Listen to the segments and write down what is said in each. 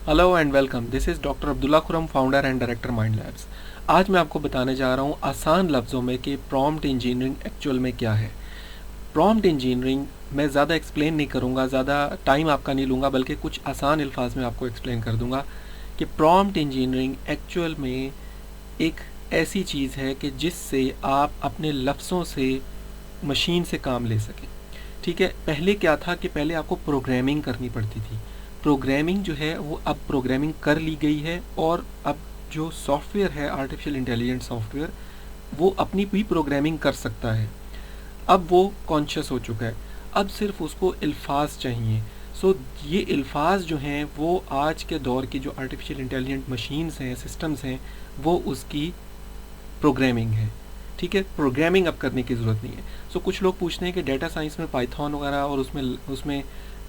Hello and welcome, this is doctor Abdullah Khurram, founder and director mind labs. आज मैं आपको बताने जा रहा हूँ आसान लफ्ज़ों में कि प्रॉम्प्ट इंजीनियरिंग एक्चुअल में क्या है। प्रॉम्प्ट इंजीनियरिंग मैं ज़्यादा एक्सप्लेन नहीं करूँगा, ज़्यादा टाइम आपका नहीं लूँगा, बल्कि कुछ आसान अल्फाज में आपको एक्सप्लेन कर दूँगा कि प्रॉम्प्ट इंजीनियरिंग एक्चुअल में एक ऐसी चीज़ है कि जिससे आप अपने लफ्ज़ों से मशीन से काम ले सकें। ठीक है, पहले क्या था कि पहले आपको प्रोग्रामिंग करनी पड़ती थी। प्रोग्रामिंग जो है वो अब प्रोग्रामिंग कर ली गई है, और अब जो सॉफ्टवेयर है, आर्टिफिशियल इंटेलिजेंस सॉफ्टवेयर, वो अपनी भी प्रोग्रामिंग कर सकता है। अब वो कॉन्शियस हो चुका है। अब सिर्फ उसको अल्फाज चाहिए। सो ये अल्फाज जो हैं वो आज के दौर की जो आर्टिफिशियल इंटेलिजेंट मशीन्स हैं, सिस्टम्स हैं, वो उसकी प्रोग्रामिंग है। ठीक है, प्रोग्रामिंग अब करने की ज़रूरत नहीं है। सो कुछ लोग पूछते हैं कि डेटा साइंस में पाइथन वगैरह और उसमें उसमें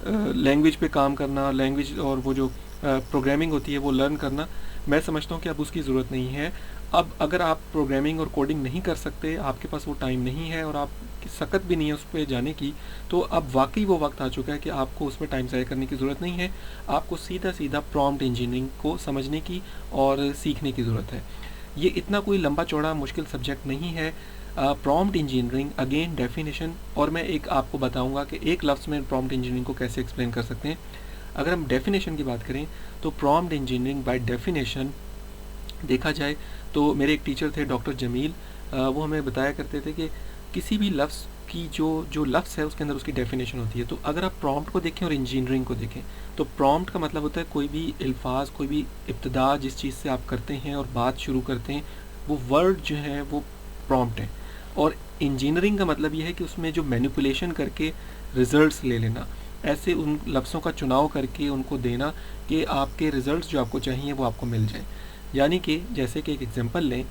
लैंग्वेज पे काम करना, लैंग्वेज और वो जो प्रोग्रामिंग होती है वो लर्न करना, मैं समझता हूँ कि अब उसकी ज़रूरत नहीं है। अब अगर आप प्रोग्रामिंग और कोडिंग नहीं कर सकते, आपके पास वो टाइम नहीं है और आप सकत भी नहीं है उस पर जाने की, तो अब वाकई वो वक्त आ चुका है कि आपको उसमें टाइम ज़ाया करने की ज़रूरत नहीं है। आपको सीधा सीधा प्रॉम्प्ट इंजीनियरिंग को समझने की और सीखने की ज़रूरत है। ये इतना कोई लंबा चौड़ा मुश्किल सब्जेक्ट नहीं है। प्रॉम्प्ट इंजीनियरिंग अगेन डेफिनेशन, और मैं एक आपको बताऊंगा कि एक लफ्ज़ में प्रॉम्प्ट इंजीनियरिंग को कैसे एक्सप्लेन कर सकते हैं। अगर हम डेफिनेशन की बात करें तो प्रॉम्प्ट इंजीनियरिंग बाय डेफिनेशन देखा जाए तो मेरे एक टीचर थे डॉक्टर जमील, वो हमें बताया करते थे कि किसी भी लफ्ज़ की जो जो लफ्ज़ है उसके अंदर उसकी डेफिनेशन होती है। तो अगर आप प्रॉम्प्ट को देखें और इंजीनियरिंग को देखें तो प्रॉम्प्ट का मतलब होता है कोई भी अल्फाज, कोई भी इब्तदा जिस चीज़ से आप करते हैं और बात शुरू करते हैं, वो वर्ड जो है वो प्रॉम्प्ट है। और इंजीनियरिंग का मतलब ये है कि उसमें जो मैनिपुलेशन करके रिजल्ट्स ले लेना, ऐसे उन लफ्ज़ों का चुनाव करके उनको देना कि आपके रिजल्ट्स जो आपको चाहिए वो आपको मिल जाए। यानी कि जैसे कि एक एग्जांपल लें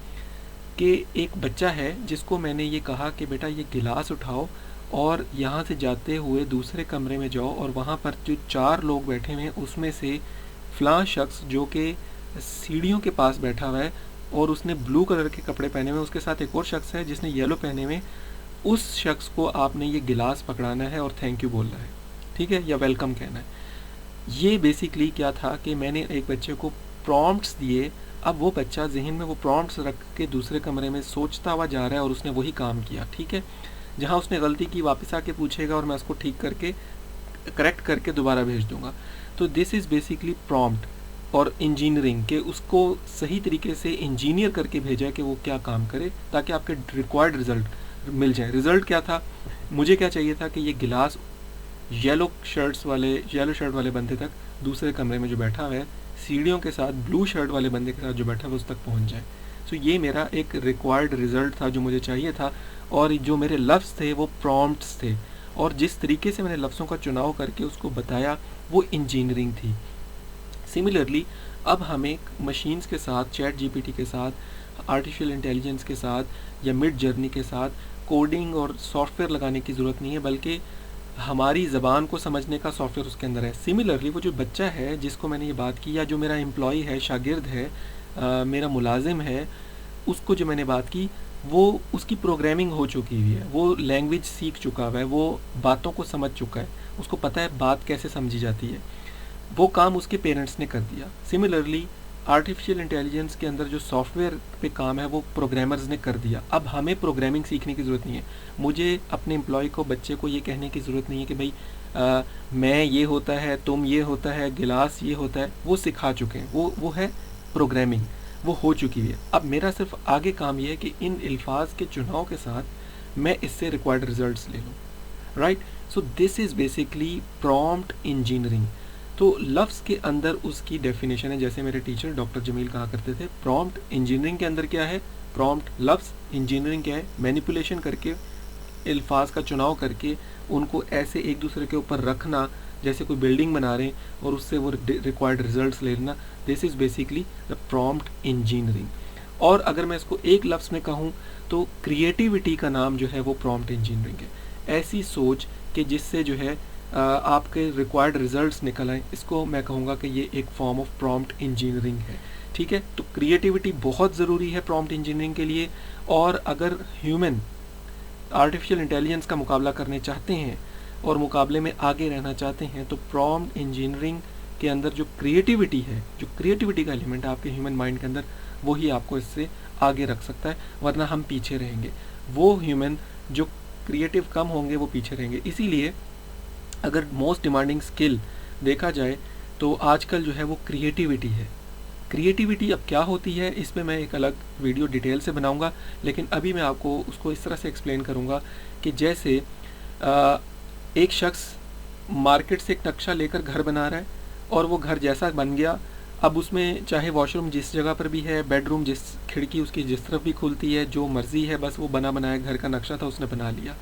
कि एक बच्चा है जिसको मैंने ये कहा कि बेटा ये गिलास उठाओ और यहाँ से जाते हुए दूसरे कमरे में जाओ, और वहाँ पर जो 4 लोग बैठे हुए हैं उसमें से फ़लाँ शख्स जो कि सीढ़ियों के पास बैठा हुआ है और उसने ब्लू कलर के कपड़े पहने हुए हैं, उसके साथ एक और शख्स है जिसने येलो पहने हुए, उस शख्स को आपने ये गिलास पकड़ाना है और थैंक यू बोलना है। ठीक है, या वेलकम कहना है। ये बेसिकली क्या था कि मैंने एक बच्चे को प्रॉम्प्ट्स दिए। अब वो बच्चा जहन में वो प्रॉम्प्ट्स रख के दूसरे कमरे में सोचता हुआ जा रहा है और उसने वही काम किया। ठीक है, जहाँ उसने गलती की वापस आके पूछेगा और मैं उसको ठीक करके करेक्ट करके दोबारा भेज दूंगा। तो दिस इज़ बेसिकली प्रॉम्प्ट और इंजीनियरिंग के उसको सही तरीके से इंजीनियर करके भेजा कि वो क्या काम करे ताकि आपके रिक्वायर्ड रिजल्ट मिल जाए। रिजल्ट क्या था, मुझे क्या चाहिए था कि ये गिलास येलो शर्ट वाले बंदे तक, दूसरे कमरे में जो बैठा हुआ है सीढ़ियों के साथ ब्लू शर्ट वाले बंदे के साथ जो बैठा हुआ उस तक पहुंच जाए। सो ये मेरा एक रिक्वायर्ड रिजल्ट था जो मुझे चाहिए था, और जो मेरे लफ्ज़ थे वो प्रॉम्प्ट्स थे, और जिस तरीके से मैंने लफ्ज़ों का चुनाव करके उसको बताया वो इंजीनियरिंग थी। सिमिलरली अब हमें मशीन्स के साथ, चैट जीपीटी के साथ, आर्टिफिशियल इंटेलिजेंस के साथ या मिड जर्नी के साथ कोडिंग और सॉफ्टवेयर लगाने की ज़रूरत नहीं है, बल्कि हमारी ज़बान को समझने का सॉफ्टवेयर उसके अंदर है। सिमिलरली वो जो बच्चा है जिसको मैंने ये बात की, या जो मेरा एम्प्लॉय है, शागिर्द है, मेरा मुलाजिम है, उसको जो मैंने बात की, वो उसकी प्रोग्रामिंग हो चुकी हुई है, वो लैंग्वेज सीख चुका हुआ है, वो बातों को समझ चुका है, उसको पता है बात कैसे समझी जाती है। वो काम उसके पेरेंट्स ने कर दिया। सिमिलरली आर्टिफिशियल इंटेलिजेंस के अंदर जो सॉफ्टवेयर पे काम है वो प्रोग्रामर्स ने कर दिया। अब हमें प्रोग्रामिंग सीखने की ज़रूरत नहीं है। मुझे अपने एम्प्लॉय को, बच्चे को ये कहने की ज़रूरत नहीं है कि भाई मैं ये होता है, तुम ये होता है, गिलास ये होता है। वो सिखा चुके हैं, वो है प्रोग्रामिंग, वो हो चुकी हुई है। अब मेरा सिर्फ आगे काम ये है कि इन अल्फाज के चुनाव के साथ मैं इससे रिक्वायर्ड रिजल्ट्स ले लूँ। Right, so this is basically prompt engineering. तो लफ्ज़ के अंदर उसकी डेफिनेशन है, जैसे मेरे टीचर डॉक्टर जमील कहा करते थे, प्रॉम्प्ट इंजीनियरिंग के अंदर क्या है, प्रॉम्प्ट लफ्ज़, इंजीनियरिंग क्या है, मैनिपुलेशन करके, अल्फाज का चुनाव करके उनको ऐसे एक दूसरे के ऊपर रखना जैसे कोई बिल्डिंग बना रहे हैं और उससे वो रिक्वायर्ड रिजल्ट्स ले लेना। This is basically the prompt engineering. और अगर मैं इसको एक लफ्ज़ में कहूँ तो क्रिएटिविटी का नाम जो है वो प्रॉम्प्ट इंजीनियरिंग है। ऐसी सोच कि जिससे जो है आपके रिक्वायर्ड रिजल्ट्स निकल आए, इसको मैं कहूँगा कि ये एक फॉर्म ऑफ प्रॉम्प्ट इंजीनियरिंग है। ठीक है, तो क्रिएटिविटी बहुत ज़रूरी है प्रॉम्प्ट इंजीनियरिंग के लिए। और अगर ह्यूमन आर्टिफिशियल इंटेलिजेंस का मुकाबला करने चाहते हैं और मुकाबले में आगे रहना चाहते हैं तो प्रॉम्प्ट इंजीनियरिंग के अंदर जो क्रिएटिविटी है, जो क्रिएटिविटी का एलिमेंट है आपके ह्यूमन माइंड के अंदर, वो ही आपको इससे आगे रख सकता है, वरना हम पीछे रहेंगे। वो ह्यूमन जो क्रिएटिव कम होंगे वो पीछे रहेंगे। इसीलिए अगर मोस्ट डिमांडिंग स्किल देखा जाए तो आजकल जो है वो क्रिएटिविटी है। क्रिएटिविटी अब क्या होती है इस पे मैं एक अलग वीडियो डिटेल से बनाऊंगा, लेकिन अभी मैं आपको उसको इस तरह से एक्सप्लेन करूंगा कि जैसे एक शख्स मार्केट से एक नक्शा लेकर घर बना रहा है और वो घर जैसा बन गया, अब उसमें चाहे वॉशरूम जिस जगह पर भी है, बेडरूम जिस खिड़की उसकी जिस तरफ भी खुलती है, जो मर्ज़ी है, बस वो बना बनाया घर का नक्शा था उसने बना लिया।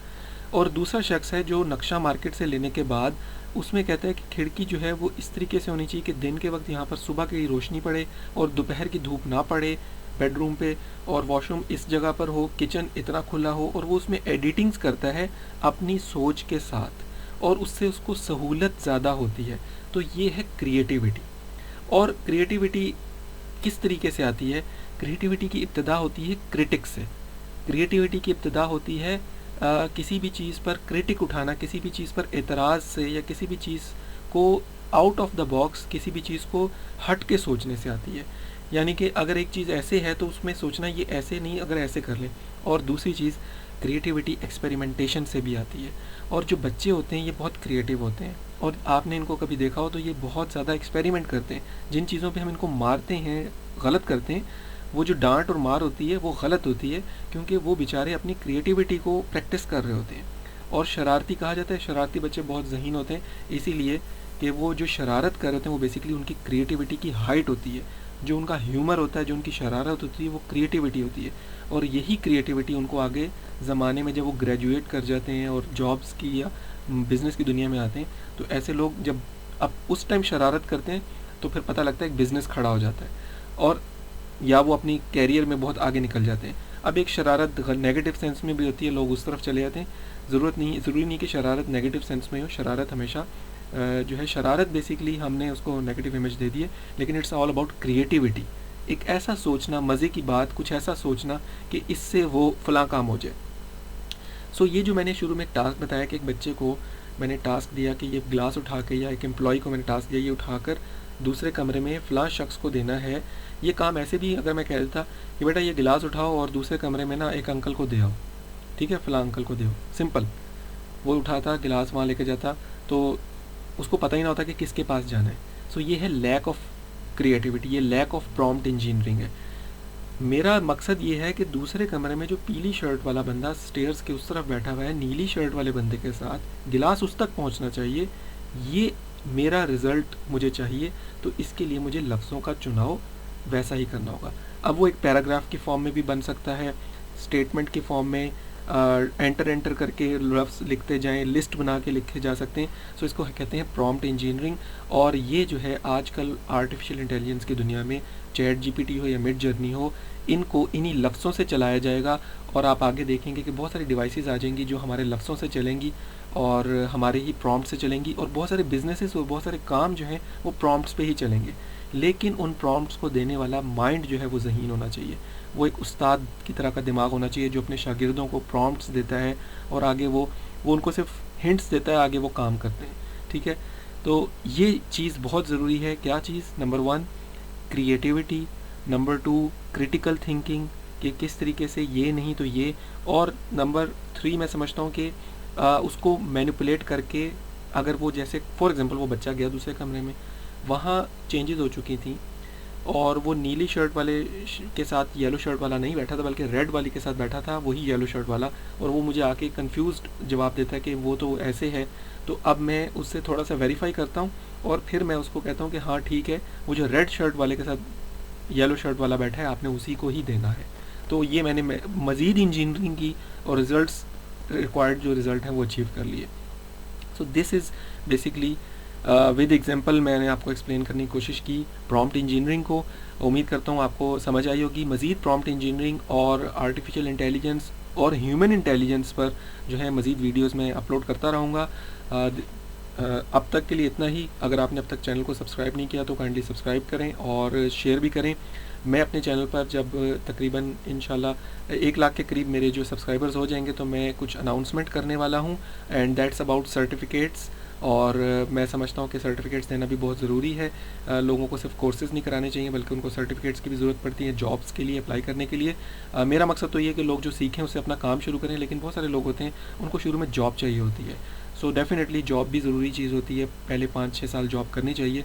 और दूसरा शख्स है जो नक्शा मार्केट से लेने के बाद उसमें कहता है कि खिड़की जो है वो इस तरीके से होनी चाहिए कि दिन के वक्त यहाँ पर सुबह की रोशनी पड़े और दोपहर की धूप ना पड़े बेडरूम पे, और वॉशरूम इस जगह पर हो, किचन इतना खुला हो, और वो उसमें एडिटिंग्स करता है अपनी सोच के साथ, और उससे उसको सहूलत ज़्यादा होती है। तो ये है क्रिएटिविटी। और क्रिएटिविटी किस तरीके से आती है? क्रिएटिविटी की इब्तिदा होती है क्रिटिक से। क्रिएटिविटी की इब्तिदा होती है किसी भी चीज़ पर क्रिटिक उठाना, किसी भी चीज़ पर एतराज़ से, या किसी भी चीज़ को आउट ऑफ द बॉक्स, किसी भी चीज़ को हट के सोचने से आती है। यानी कि अगर एक चीज़ ऐसे है तो उसमें सोचना ये ऐसे नहीं, अगर ऐसे कर लें। और दूसरी चीज़ क्रिएटिविटी एक्सपेरिमेंटेशन से भी आती है। और जो बच्चे होते हैं ये बहुत क्रिएटिव होते हैं, और आपने इनको कभी देखा हो तो ये बहुत ज़्यादा एक्सपेरिमेंट करते हैं। जिन चीज़ों पे हम इनको मारते हैं, गलत करते हैं, वो जो डांट और मार होती है वो गलत होती है, क्योंकि वो बेचारे अपनी क्रिएटिविटी को प्रैक्टिस कर रहे होते हैं। और शरारती कहा जाता है, शरारती बच्चे बहुत ज़हीन होते हैं, इसीलिए कि वो जो शरारत कर रहे होते हैं वो बेसिकली उनकी क्रिएटिविटी की हाइट होती है। जो उनका ह्यूमर होता है, जो उनकी शरारत होती है, वो क्रिएटिविटी होती है। और यही क्रिएटिविटी उनको आगे ज़माने में जब वो ग्रेजुएट कर जाते हैं और जॉब्स की या बिज़नेस की दुनिया में आते हैं, तो ऐसे लोग जब अब उस टाइम शरारत करते हैं तो फिर पता लगता है एक बिज़नेस खड़ा हो जाता है, और या वो अपनी कैरियर में बहुत आगे निकल जाते हैं। अब एक शरारत नेगेटिव सेंस में भी होती है, लोग उस तरफ चले जाते हैं। ज़रूरी नहीं कि शरारत नेगेटिव सेंस में हो। शरारत हमेशा जो है, शरारत बेसिकली हमने उसको नेगेटिव इमेज दे दी है, लेकिन इट्स ऑल अबाउट क्रिएटिविटी। एक ऐसा सोचना, मज़े की बात, कुछ ऐसा सोचना कि इससे वो फलां काम हो जाए। सो ये जो मैंने शुरू में एक टास्क बताया कि एक बच्चे को मैंने टास्क दिया कि ये ग्लास उठा के, या एक एम्प्लॉय को मैंने टास्क दिया ये उठाकर दूसरे कमरे में फ़लाँ शख्स को देना है। ये काम ऐसे भी अगर मैं कह देता कि बेटा ये गिलास उठाओ और दूसरे कमरे में ना एक अंकल को दे आओ, ठीक है, फ़लाँ अंकल को दे आओ, सिंपल। वो उठाता, गिलास वहाँ लेके जाता, तो उसको पता ही ना होता कि किसके पास जाना है। सो ये है लैक ऑफ क्रिएटिविटी, ये लैक ऑफ प्रॉम्प्ट इंजीनियरिंग है। मेरा मकसद ये है कि दूसरे कमरे में जो पीली शर्ट वाला बंदा स्टेयर्स के उस तरफ बैठा हुआ है, नीली शर्ट वाले बंदे के साथ गिलास उस तक पहुंचना चाहिए। ये मेरा रिज़ल्ट मुझे चाहिए, तो इसके लिए मुझे लफ्ज़ों का चुनाव वैसा ही करना होगा। अब वो एक पैराग्राफ की फॉर्म में भी बन सकता है, स्टेटमेंट की फॉर्म में एंटर करके लफ्ज़ लिखते जाएं, लिस्ट बना के लिखे जा सकते हैं। सो इसको कहते हैं प्रॉम्प्ट इंजीनियरिंग। और ये जो है आजकल आर्टिफिशियल इंटेलिजेंस की दुनिया में, चैट जीपीटी हो या मिड जर्नी हो, इनको इन्हीं लफ्ज़ों से चलाया जाएगा। और आप आगे देखेंगे कि बहुत सारी डिवाइसेस आ जाएंगी जो हमारे लफ्ज़ों से चलेंगी और हमारे ही प्रॉम्प्ट से चलेंगी, और बहुत सारे बिजनेसेस और बहुत सारे काम जो हैं वो प्रॉम्प्ट्स पे ही चलेंगे। लेकिन उन प्रॉम्प्ट्स को देने वाला माइंड जो है वो ज़हीन होना चाहिए। वो एक उस्ताद की तरह का दिमाग होना चाहिए जो अपने शागिर्दों को प्रॉम्प्ट्स देता है और आगे वो उनको सिर्फ हिंट्स देता है, आगे वो काम करते हैं, ठीक है। तो ये चीज़ बहुत ज़रूरी है। क्या चीज़? Number 1 creativity, number 2 critical thinking कि किस तरीके से ये नहीं तो ये, और नंबर 3 मैं समझता हूँ कि उसको मैनिपुलेट करके, अगर वो जैसे फॉर एग्जांपल वो बच्चा गया दूसरे कमरे में, वहाँ चेंजेस हो चुकी थी और वो नीली शर्ट वाले के साथ येलो शर्ट वाला नहीं बैठा था, बल्कि रेड वाली के साथ बैठा था, वही येलो शर्ट वाला, और वो मुझे आके कंफ्यूज्ड जवाब देता है कि वो तो ऐसे है। तो अब मैं उससे थोड़ा सा वेरीफाई करता हूँ और फिर मैं उसको कहता हूँ कि हाँ ठीक है, वो जो रेड शर्ट वाले के साथ येलो शर्ट वाला बैठा है, आपने उसी को ही देना है। तो ये मैंने मज़ीद इंजीनियरिंग की और रिज़ल्ट्स रिक्वायर्ड जो रिज़ल्ट हैं वो अचीव कर लिए। So this is basically with example मैंने आपको एक्सप्लेन करने की कोशिश की प्रॉम्प्ट इंजीनियरिंग को। उम्मीद करता हूँ आपको समझ आई होगी। मज़ीद प्रॉम्प्ट इंजीनियरिंग और आर्टिफिशियल इंटेलिजेंस और ह्यूमन इंटेलिजेंस पर जो है मज़ीद वीडियोस में अपलोड करता रहूँगा। अब तक के लिए इतना ही। अगर आपने अब तक चैनल को सब्सक्राइब नहीं किया तो काइंडली सब्सक्राइब करें और शेयर भी करें। मैं अपने चैनल पर जब तकरीबन इंशाल्लाह 1 लाख के करीब मेरे जो सब्सक्राइबर्स हो जाएंगे तो मैं कुछ अनाउंसमेंट करने वाला हूँ, एंड दैट्स अबाउट सर्टिफिकेट्स और मैं समझता हूँ कि सर्टिफिकेट्स देना भी बहुत ज़रूरी है। लोगों को सिर्फ कोर्सेज़ नहीं कराने चाहिए बल्कि उनको सर्टिफिकेट्स की भी ज़रूरत पड़ती है जॉब्स के लिए अप्लाई करने के लिए। मेरा मकसद तो ये है कि लोग जो सीखें उससे अपना काम शुरू करें, लेकिन बहुत सारे लोग होते हैं उनको शुरू में जॉब चाहिए होती है। सो डेफिनेटली जॉब भी ज़रूरी चीज़ होती है, पहले 5-6 साल जॉब करनी चाहिए।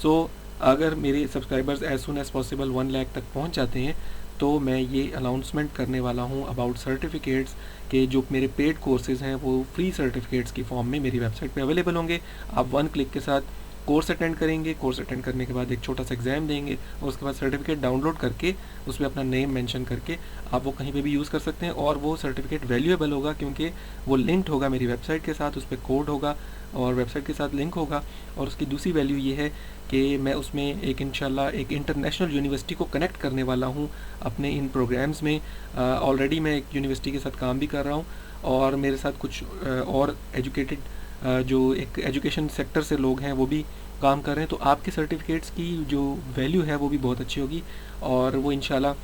सो अगर मेरे subscribers as soon as possible 1 lakh तक पहुंच जाते हैं तो मैं ये अनाउंसमेंट करने वाला हूँ अबाउट सर्टिफिकेट्स के जो मेरे पेड कोर्सेज़ हैं वो फ्री सर्टिफिकेट्स की फॉर्म में मेरी वेबसाइट पे अवेलेबल होंगे। आप 1 क्लिक के साथ कोर्स अटेंड करेंगे, कोर्स अटेंड करने के बाद एक छोटा सा एग्ज़ाम देंगे और उसके बाद सर्टिफिकेट डाउनलोड करके उसमें अपना नेम मेंशन करके आप वो कहीं पे भी यूज़ कर सकते हैं और वो सर्टिफिकेट वैल्यूएबल होगा क्योंकि वो लिंक्ड होगा मेरी वेबसाइट के साथ, उस पर कोड होगा और वेबसाइट के साथ लिंक होगा। और उसकी दूसरी वैल्यू ये है कि मैं उसमें एक इंशाल्लाह एक इंटरनेशनल यूनिवर्सिटी को कनेक्ट करने वाला हूँ अपने इन प्रोग्राम्स में। ऑलरेडी मैं एक यूनिवर्सिटी के साथ काम भी कर रहा हूँ और मेरे साथ कुछ और एजुकेटेड जो एक एजुकेशन सेक्टर से लोग हैं वो भी काम कर रहे हैं। तो आपके सर्टिफिकेट्स की जो वैल्यू है वो भी बहुत अच्छी होगी और वो इंशाल्लाह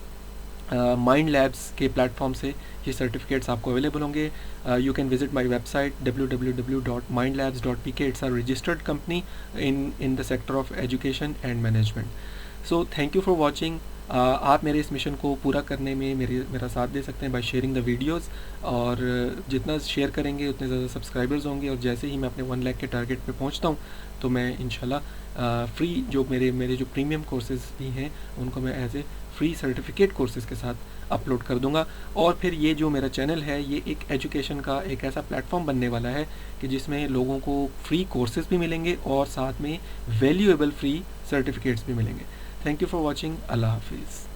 माइंड लैब्स के प्लेटफॉर्म से ये सर्टिफिकेट्स आपको अवेलेबल होंगे। You can visit my website www.mindlabs.pk। It's a registered company in the sector of education and management. So thank you for watching. आप मेरे इस मिशन को पूरा करने में मेरा साथ दे सकते हैं बाय शेयरिंग द वीडियोस और जितना शेयर करेंगे उतने ज़्यादा सब्सक्राइबर्स होंगे और जैसे ही मैं अपने 1 लाख के टारगेट पे पहुंचता हूं तो मैं इंशाल्लाह फ्री जो मेरे जो प्रीमियम कोर्सेज़ भी हैं उनको मैं as a free certificate courses के साथ अपलोड कर दूंगा। और फिर ये जो मेरा चैनल है ये एक एजुकेशन का एक ऐसा प्लेटफॉर्म बनने वाला है कि जिसमें लोगों को फ्री कोर्सेज़ भी मिलेंगे और साथ में वैल्यूएबल फ्री सर्टिफिकेट्स भी मिलेंगे। Thank you for watching. अल्लाह हाफिज़।